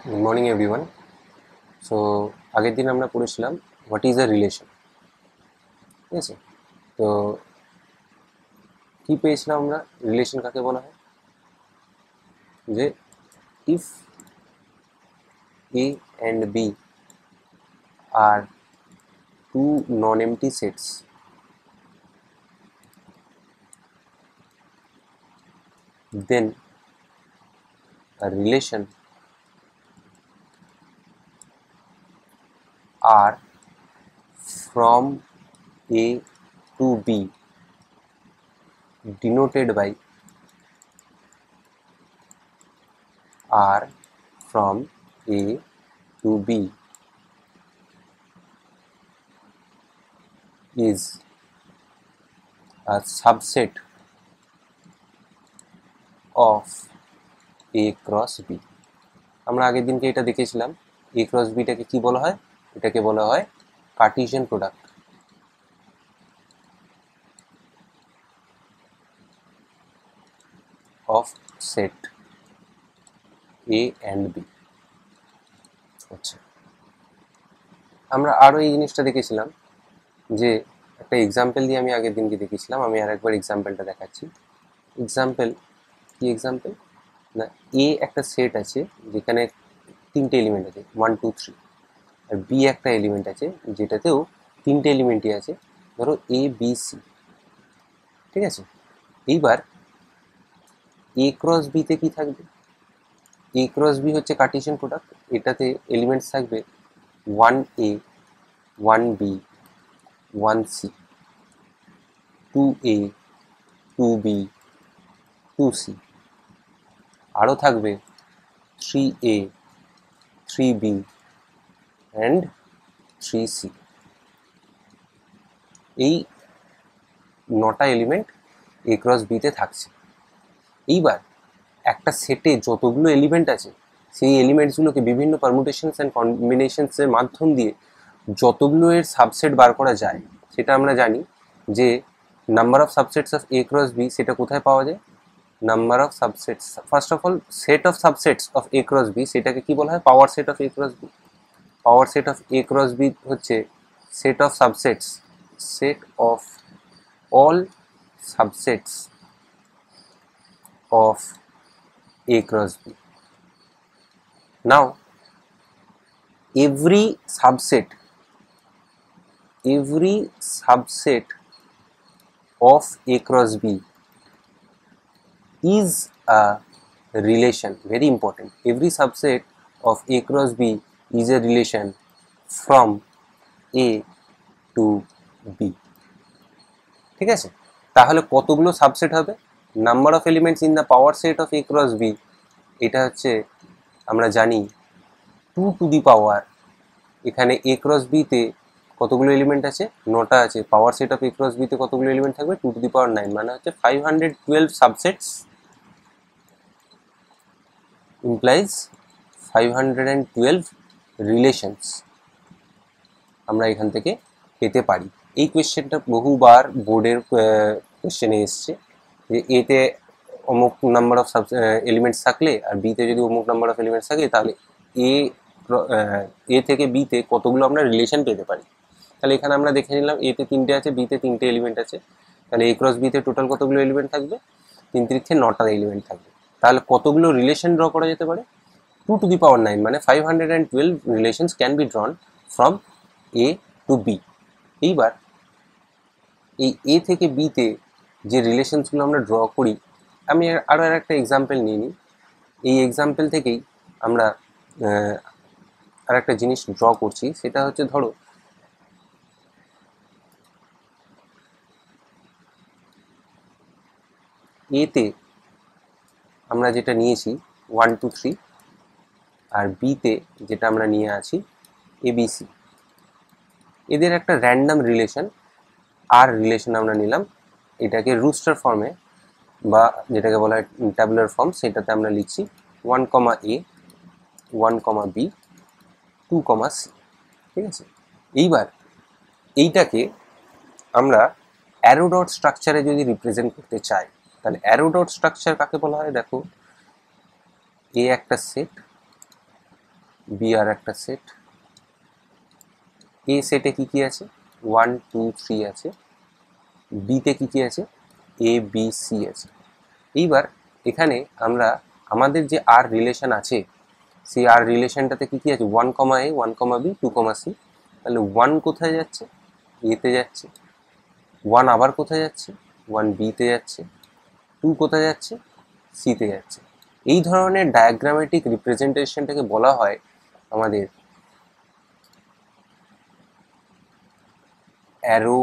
Good morning everyone. So আগের দিন আমরা পড়েছিলাম হোয়াট ইজ আ রিলেশন, ঠিক আছে? তো কি পেয়েছিলাম আমরা? রিলেশন কাকে বলা হয়? যে if A and B are two non empty sets, then a relation R from A to B denoted by R from A to B is a subset of A cross B. আমরা আগের দিনকে এটা দেখেছিলাম, A cross B টাকে কি বলা হয়? এটাকে বলা হয় Cartesian product of set A and B। আচ্ছা, আমরা আরও এই জিনিসটা দেখেছিলাম যে একটা এক্সাম্পল দিয়ে আমি আগের দিনকে দেখেছিলাম। আমি আর একবার এক্সাম্পলটা দেখাচ্ছি। এক্সাম্পল কি? এক্সাম্পল না, এ একটা সেট আছে যেখানে তিনটে এলিমেন্ট আছে 1 2 3, আর বি একটা এলিমেন্ট আছে যেটাতেও তিনটে এলিমেন্টই আছে, ধরো এ বি সি, ঠিক আছে? এইবার এ ক্রস বিতে কি থাকবে? এ ক্রস বি হচ্ছে কার্টেসিয়ান প্রোডাক্ট, এটাতে এলিমেন্টস থাকবে 1 a 1 b 1 c, 2 a 2 b 2 c, আরও থাকবে 3 a 3 b and 3 c। এই 9টা এলিমেন্ট এ ক্রস বিতে থাকছে। এইবার একটা সেটে যতগুলো এলিমেন্ট আছে সেই এলিমেন্টসগুলোকে বিভিন্ন পারমুটেশনস অ্যান্ড কম্বিনেশনসের মাধ্যম দিয়ে যতগুলো এর সাবসেট বার করা যায় সেটা আমরা জানি যে number of subsets of A cross B সেটা কোথায় পাওয়া যায়? Number of subsets, first of all set of subsets of A cross B সেটাকে কি বলা হয়? Power set of A cross B. Power set of A cross B হচ্ছে set of subsets, set of all subsets of A cross B. Now every subset of A cross B is a relation. Very important, every subset of A cross B is a relation from A to B, ঠিক আছে? তাহলে কতগুলো subset হবে? Number of elements in the power set of A cross B, এটা হচ্ছে আমরা জানি 2 to the পাওয়ার, এখানে এ ক্রস বিতে কতগুলো এলিমেন্ট আছে? 9টা আছে। পাওয়ার সেট অফ এ ক্রস বিতে কতগুলো এলিমেন্ট থাকবে? 2 টু দি পাওয়ার 9, মানে হচ্ছে 512 সাবসেটস ইমপ্লাইজ 512 রিলেশনস আমরা এখান থেকে পেতে পারি। এই কোয়েশ্চেনটা বহুবার বোর্ডের কোয়েশ্চেনে এসছে যে এতে অমুক নাম্বার অফ এলিমেন্টস থাকলে আর বিতে যদি অমুক নাম্বার অফ এলিমেন্টস থাকে তাহলে এ থেকে বিতে কতগুলো আমরা রিলেশন পেতে পারি। তাহলে এখানে আমরা দেখে নিলাম এতে 3টে আছে, বিতে 3টে এলিমেন্ট আছে, তাহলে এ ক্রস বিতে টোটাল কতগুলো এলিমেন্ট থাকবে? 3 3 9টা এলিমেন্ট থাকবে। তাহলে কতগুলো রিলেশন ড্র করা যেতে পারে? 2 টু দি পাওয়ার 9, মানে 512 relations can be drawn from A to B. এইবার এই এ থেকে বিতে যে রিলেশনসগুলো আমরা ড্র করি, আমি আরও একটা এক্সাম্পল নিয়ে নিই। এই এক্সাম্পল থেকেই আমরা আর একটা জিনিস ড্র করছি, সেটা হচ্ছে ধরো এতে আমরা যেটা নিয়েছি 1 2 3, আর বিতে যেটা আমরা নিয়ে আছি এবিসি, এদের একটা র্যান্ডম রিলেশন আর রিলেশন আমরা নিলাম, এটাকে রুস্টার ফর্মে বা যেটাকে বলা হয় ট্যাবুলার ফর্ম, সেটাতে আমরা লিখছি 1 a 1 b 2 c, ঠিক আছে? এইবার এইটাকে আমরা অ্যারো ডট স্ট্রাকচারে যদি রিপ্রেজেন্ট করতে চাই, তাহলে অ্যারো ডট স্ট্রাকচার কাকে বলা হয়? দেখো, এ একটা সেট, বি আর একটা সেট, এ সেটে কি কি আছে 1 2 3 আছে, বিতে কি কি আছে এ বি সি আছে। এইবার এখানে আমরা আমাদের যে আর রিলেশন আছে সেই আর রিলেশনটাতে কি কি আছে 1 কমা এ 1 কমা বি 2 কমা সি, তাহলে 1 কোথায় যাচ্ছে এতে যাচ্ছে, 1 আবার কোথায় যাচ্ছে 1 বিতে যাচ্ছে, 2 কোথায় যাচ্ছে সিতে যাচ্ছে। এই ধরনের ডায়াগ্রামেটিক রিপ্রেজেন্টেশনটাকে বলা হয় আমাদের অ্যারো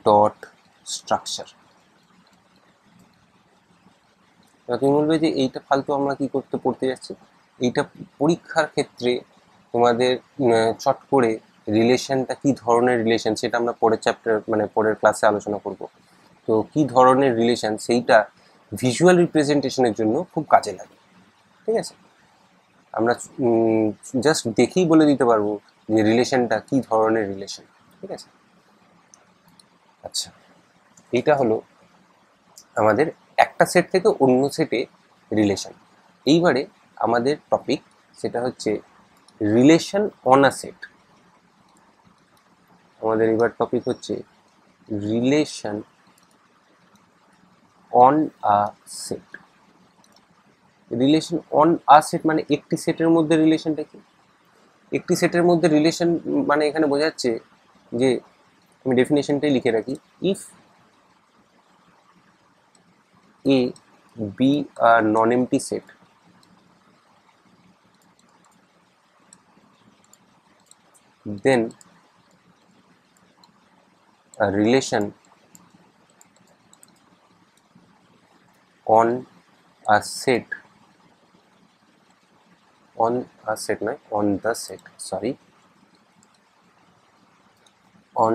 ডট স্ট্রাকচার। তুমি বলবে যে এইটা ফালতু আমরা কি করতে পড়তে যাচ্ছি, এইটা পরীক্ষার ক্ষেত্রে তোমাদের চট করে রিলেশনটা কি ধরনের রিলেশন সেটা আমরা পরের চ্যাপ্টার মানে পরের ক্লাসে আলোচনা করব। তো কি ধরনের রিলেশন সেইটা ভিজুয়াল রিপ্রেজেন্টেশনের জন্য খুব কাজে লাগে। ঠিক আছে, আমরা জাস্ট দেখেই বলে দিতে পারবো যে রিলেশনটা কি ধরনের রিলেশন। ঠিক আছে, আচ্ছা এইটা হলো আমাদের একটা সেট থেকে অন্য সেটে রিলেশন। এইবারে আমাদের টপিক সেটা হচ্ছে রিলেশন অন আ সেট। আমাদের এবার টপিক হচ্ছে relation on a set. Relation on a set মানে একটি সেটের মধ্যে রিলেশনটা কি, একটি সেটের মধ্যে রিলেশন মানে এখানে বোঝাচ্ছে যে আমি ডেফিনেশনটাই লিখে রাখি, if A be a non MT set then a relation on a set on a set no on the set sorry on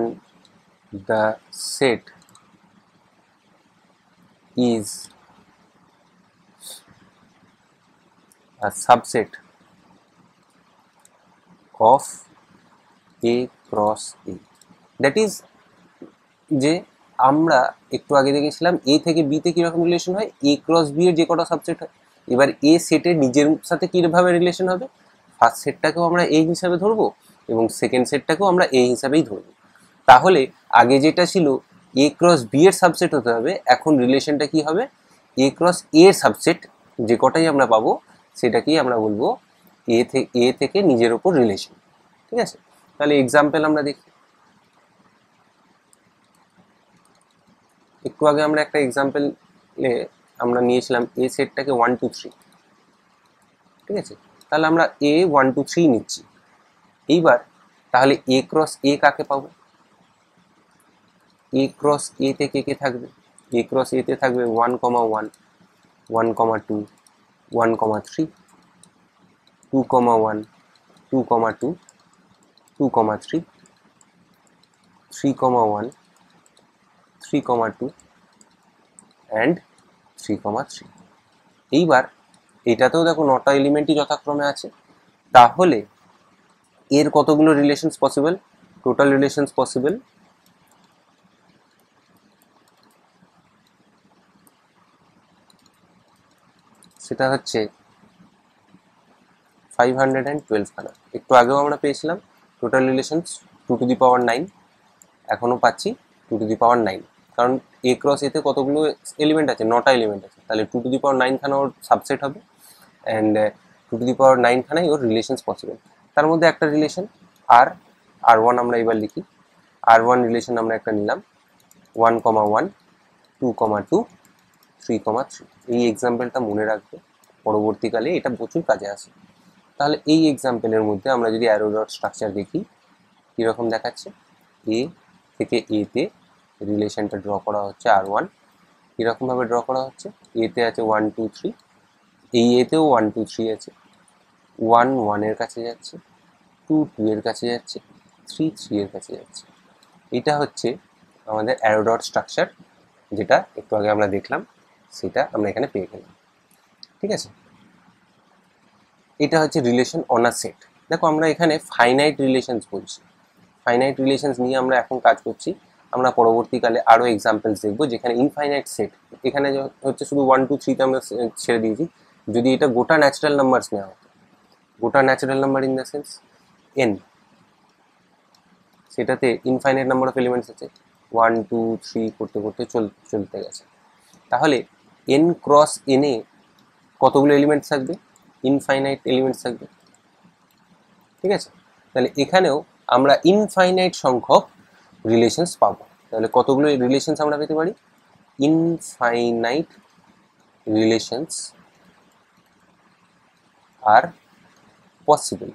the set is a subset of A cross A, that is যে আমরা একটু আগে দেখেছিলাম এ থেকে বিতে কিরকম relation হয়, এ cross B এর যে কটা সাবসেট হয়। এবার এ সেটের নিজের সাথে কিভাবে রিলেশন হবে, ফার্স্ট সেটটাকেও আমরা এ হিসাবে ধরবো এবং সেকেন্ড সেটটাকেও আমরা এ হিসাবেই ধরবো। তাহলে আগে যেটা ছিল এ ক্রস বি এর সাবসেট হতে হবে, এখন রিলেশনটা কি হবে এ ক্রস এ এর সাবসেট যে কটাই আমরা পাবো সেটাকেই আমরা বলবো এ থেকে নিজের ওপর রিলেশন। ঠিক আছে, তাহলে এক্সাম্পল আমরা দেখি। একটু আগে আমরা একটা এক্সাম্পলে আমরা নিয়েছিলাম এ সেটটাকে 1 2 3। ঠিক আছে, তাহলে আমরা এ 1 2 3 নিচ্ছি। এইবার তাহলে এ ক্রস এ কাকে পাবো, এ ক্রস এ তে কে কে থাকবে, এ ক্রস এ তে থাকবে 1 কমা 1 1 কমা 2 1 কমা 3 2 কমা 1 2 কমা 2 2 কমা 3 3 কমা 1 3 কমা 2 অ্যান্ড 3 কমা 3। এইবার এটাতেও দেখো 9টা এলিমেন্টই যথাক্রমে আছে। তাহলে এর কতগুলো relations possible, total relations possible সেটা হচ্ছে 512 খানা। একটু আগেও আমরা পেয়েছিলাম total relations 2 to the power 9, এখনও পাচ্ছি 2 টু দি পাওয়ার 9, কারণ এ ক্রস এতে কতগুলো এলিমেন্ট আছে 9টা এলিমেন্ট আছে, তাহলে 2 টু দি পাওয়ার 9 খানা ওর সাবসেট হবে অ্যান্ড 2 টু দি পাওয়ার 9 খানাই ওর রিলেশনস পসিবল। তার মধ্যে একটা রিলেশন আর ওয়ান আমরা এবার লিখি। আর ওয়ান রিলেশন আমরা একটা নিলাম 1 কমা 1 2 কমা 2 3 কমা 3। এই এক্সাম্পলটা মনে রাখবে, পরবর্তীকালে এটা প্রচুর কাজে আসে। তাহলে এই এক্সাম্পলের মধ্যে আমরা যদি অ্যারো ডট স্ট্রাকচার দেখি কীরকম দেখাচ্ছে, এ থেকে এতে রিলেশনটা ড্র করা হচ্ছে আর ওয়ান। কীরকমভাবে ড্র করা হচ্ছে, এতে আছে 1 2 3, এই এতেও 1 2 3 আছে, 1 1 এর কাছে যাচ্ছে, 2 2 এর কাছে যাচ্ছে, 3 3 এর কাছে যাচ্ছে। এটা হচ্ছে আমাদের অ্যারো ডট স্ট্রাকচার, যেটা একটু আগে আমরা দেখলাম সেটা আমরা এখানে পেয়ে গেলাম। ঠিক আছে, এটা হচ্ছে রিলেশন অন আ সেট। দেখো আমরা এখানে ফাইনাইট রিলেশনস বলছি, ফাইনাইট রিলেশনস নিয়ে আমরা এখন কাজ করছি। আমরা পরবর্তীকালে আরও এক্সাম্পলস দেখবো যেখানে ইনফাইনাইট সেট, এখানে হচ্ছে শুধু 1 2 3তে আমরা ছেড়ে দিয়েছি, যদি এটা গোটা ন্যাচারাল নাম্বারস নেওয়া হতো গোটা natural number in the sense N, সেটাতে ইনফাইনাইট নাম্বার অফ এলিমেন্টস আছে, 1 2 3 করতে করতে চলতে গেছে। তাহলে এন ক্রস এনে কতগুলো এলিমেন্টস থাকবে? ইনফাইনাইট এলিমেন্টস থাকবে, ঠিক আছে। তাহলে এখানেও আমরা ইনফাইনাইট সংখ্যক রিলেশনস পাবো। তাহলে কতগুলো রিলেশনস আমরা পেতে পারি? ইনফাইনাইট রিলেশনস আর পসিবল,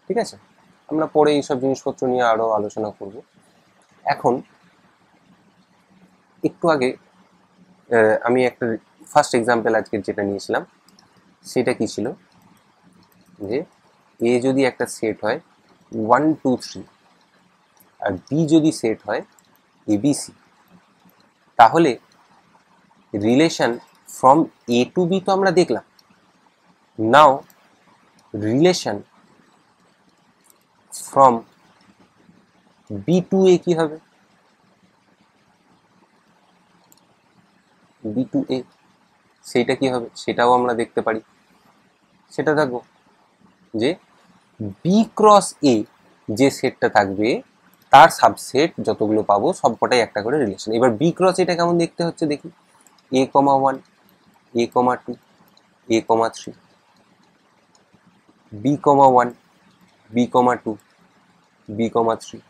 ঠিক আছে। আমরা পরে এইসব জিনিসপত্র নিয়ে আরো আলোচনা করব। এখন একটু আগে আমি একটা ফার্স্ট এক্সাম্পল আজকে যেটা নিয়েছিলাম সেটা কি ছিল, যে এ যদি একটা সেট হয় 1 2 3 আর বি যদি সেট হয় এবিসি, তাহলে relation from A to B তো আমরা দেখলাম। Now relation from B to A কি হবে? বি টু এ সেইটা কি হবে সেটাও আমরা দেখতে পারি। সেটা দেখো যে বি ক্রস এ যে সেটটা থাকবে তার সাবসেট যতগুলো পাবো সবকটাই একটা করে রিলেশন। এবার বি ক্রস এটা কেমন দেখতে হচ্ছে দেখি। a, 1 a, 2 a, 3 b, 1 b, 2 b, 3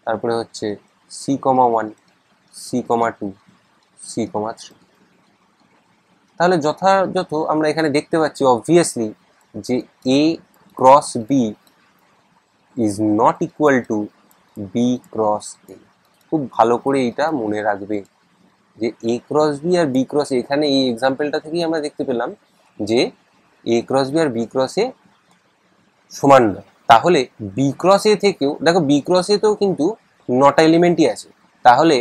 তারপরে হচ্ছে c, 1 c, 2 c, 3। তাহলে যথাযথ আমরা এখানে দেখতে পাচ্ছি অবভিয়াসলি যে a cross b is not equal to b cross a। খুব ভালো করে এটা মনে রাখবে যে a ক্রস b আর b ক্রস a, এখানে এই এক্সাম্পলটা থেকেই আমরা দেখতে পেলাম যে a ক্রস b আর b ক্রস a সমান নয়। তাহলে b ক্রস a থেকেও দেখো b ক্রস a তেও কিন্তু 9টা এলিমেন্টই আছে। তাহলে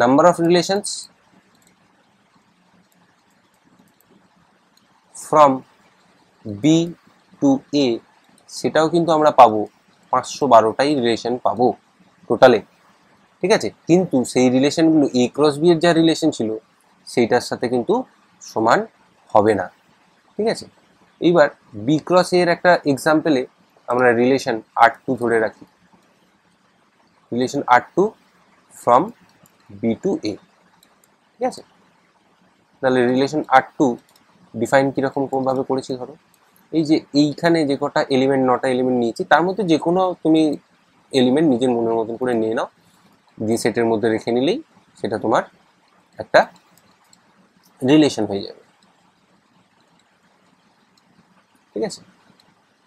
number of relations from B to A সেটাও কিন্তু আমরা পাবো 512টাই রিলেশন পাবো টোটালে, ঠিক আছে। কিন্তু সেই রিলেশনগুলো এ ক্রস বি এর যা রিলেশন ছিল সেইটার সাথে কিন্তু সমান হবে না, ঠিক আছে। এইবার বি ক্রস এর একটা এক্সাম্পলে আমরা রিলেশন R2 ধরে রাখি, relation R2 from B to A, ঠিক আছে। তাহলে রিলেশন R2 ডিফাইন কিরকম ভাবে করেছি, ধরো এই যে এইখানে যে কটা এলিমেন্ট 9টা এলিমেন্ট নিয়েছি তার মধ্যে যে কোনো তুমি এলিমেন্ট নিজের মনের মতন করে নিয়ে নাও, যে সেটের মধ্যে রেখে নিলেই সেটা তোমার একটা রিলেশন হয়ে যাবে, ঠিক আছে।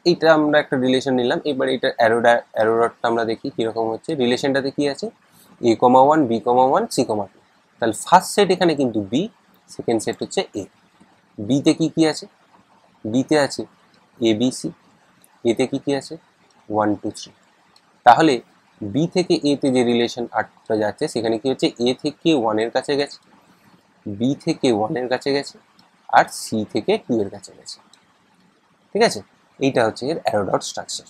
এইটা আমরা একটা রিলেশন নিলাম। এবার এটা অ্যারোডারটা আমরা দেখি কিরকম হচ্ছে। রিলেশনটাতে কি আছে? a, 1 b, 1 c, 2। তাহলে ফার্স্ট সেট এখানে কিন্তু b, সেকেন্ড সেট হচ্ছে a। বিতে কি কি আছে? বিতে আছে এ বি সি, এতে কি কি আছে? 1 2 3। তাহলে বি থেকে এ তে যে রিলেশন আটটা যাচ্ছে সেখানে কি হচ্ছে? এ থেকে 1 এর কাছে গেছে, বি থেকে 1 এর কাছে গেছে, আর সি থেকে 2 এর কাছে গেছে, ঠিক আছে। এইটা হচ্ছে এর অ্যারো ডট স্ট্রাকচার।